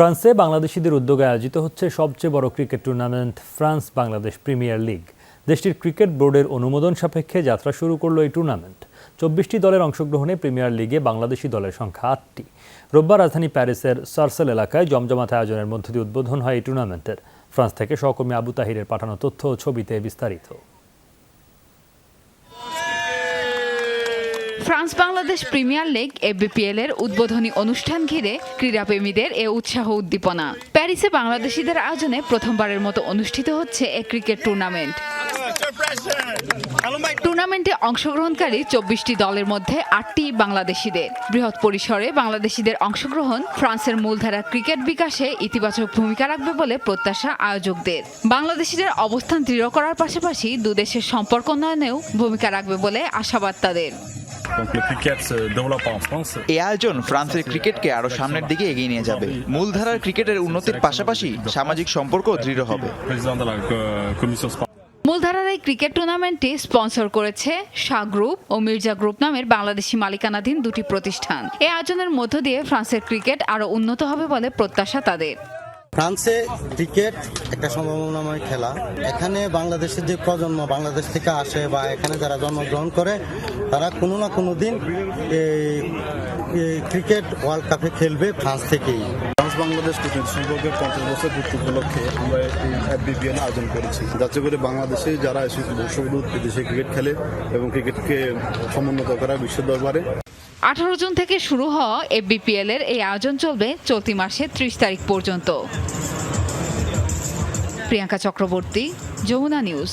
ফ্রান্সে বাংলাদেশিদের উদ্যোগে আয়োজিত হচ্ছে সবচেয়ে বড় cricket tournament France Bangladesh premier league. দেশটির ক্রিকেট বোর্ডের অনুমোদন সাপেক্ষে যাত্রা শুরু করলো এই টুর্নামেন্ট। 24টি দলের অংশগ্রহণে প্রিমিয়ার লিগে বাংলাদেশি দলের সংখ্যা 8টি। রোববার রাজধানী প্যারিসের সার্সেল এলাকায় জমজমাট আয়োজনের মধ্য দিয়ে উদ্বোধন হয় এই টুর্নামেন্টের। ফ্রান্স থেকে সহকর্মী আবু তাহিরের পাঠানো তথ্য ও ছবিতে বিস্তারিত। ফ্রান্স বাংলাদেশ প্রিমিয়ার লিগ এফবিপিএল এর উদ্বোধনী অনুষ্ঠান ঘিরে ক্রীড়াপ্রেমীদের এ উৎসাহ উদ্দীপনা। প্যারিসে বাংলাদেশিদের আয়োজনে প্রথমবারের মতো অনুষ্ঠিত হচ্ছে এ ক্রিকেট টুর্নামেন্ট। টুর্নামেন্টে অংশগ্রহণকারী 24টি দলের মধ্যে 8টি বাংলাদেশিদের। বৃহৎ পরিসরে বাংলাদেশিদের অংশগ্রহণ ফ্রান্সের মূলধারা ক্রিকেট বিকাশে ইতিবাচক ভূমিকা রাখবে বলে প্রত্যাশা আয়োজকদের। বাংলাদেশিদের অবস্থান দৃঢ় করার পাশাপাশি দুদেশের সম্পর্ক উন্নয়নেও ভূমিকা রাখবে বলে আশাবাদ তাদের। এই আয়োজন ফ্রান্সের ক্রিকেটকে আরো সামনের দিকে এগিয়ে নিয়ে যাবে। মূলধারার ক্রিকেটের উন্নতির পাশাপাশি সামাজিক সম্পর্ক দৃঢ় হবে। মূলধারার এই ক্রিকেট টুর্নামেন্টটি স্পন্সর করেছে শাহ গ্রুপ ও মির্জা গ্রুপ নামের বাংলাদেশি মালিকানাধীন দুটি প্রতিষ্ঠান। এই আয়োজনের মধ্য দিয়ে ফ্রান্সের ক্রিকেট আরো উন্নত হবে বলে প্রত্যাশা তাদের। ফ্রান্সে ক্রিকেট একটা সম্ভাবনাময় খেলা। এখানে বাংলাদেশের যে প্রজন্ম বাংলাদেশ থেকে আসে বা এখানে যারা জন্মগ্রহণ করে তারা কোনো না কোনো দিন ক্রিকেট ওয়ার্ল্ড কাপে খেলবে ফ্রান্স থেকেই। ফ্রান্স বাংলাদেশ ক্রিকেট সম্পর্কে 50 বছর পূর্তি উপলক্ষে আমরা এই এফবিপিএল আয়োজন করেছি, যাতে করে বাংলাদেশে যারা ভবিষ্যৎ বিদেশে ক্রিকেট খেলে এবং ক্রিকেটকে সমুন্নত করা বিশ্ব দরবারে। 18 জুন থেকে শুরু হওয়া এফবিপিএল এর এই আয়োজন চলবে চলতি মাসের 30 তারিখ পর্যন্ত। প্রিয়াঙ্কা চক্রবর্তী, যমুনা নিউজ।